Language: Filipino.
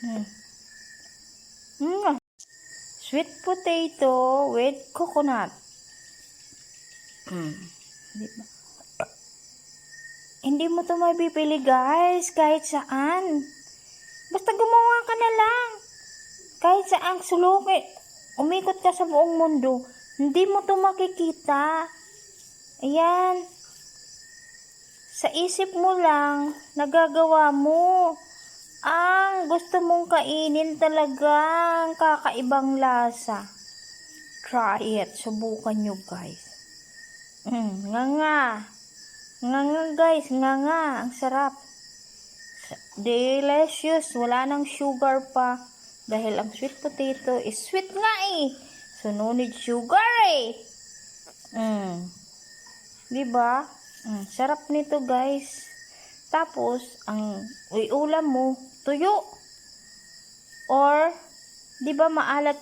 Mm. Mm. Sweet potato with coconut. Diba? Hindi mo to mabibili guys, kahit saan. Basta gumawa ka na lang. Kahit saan sulukit, umikot ka sa buong mundo, hindi mo to makikita. Ayan. Sa isip mo lang, nagagawa mo. Ang gusto mong kainin talagang kakaibang lasa. Try it. Subukan nyo guys. Nga nga. Nga nga guys. Nga nga. Ang sarap. Delicious. Wala nang sugar pa. Dahil ang sweet potato is sweet nga eh. So no need sugar eh. Diba? Sarap nito guys. Tapos, ang ulam mo, tuyo. Or, diba maalat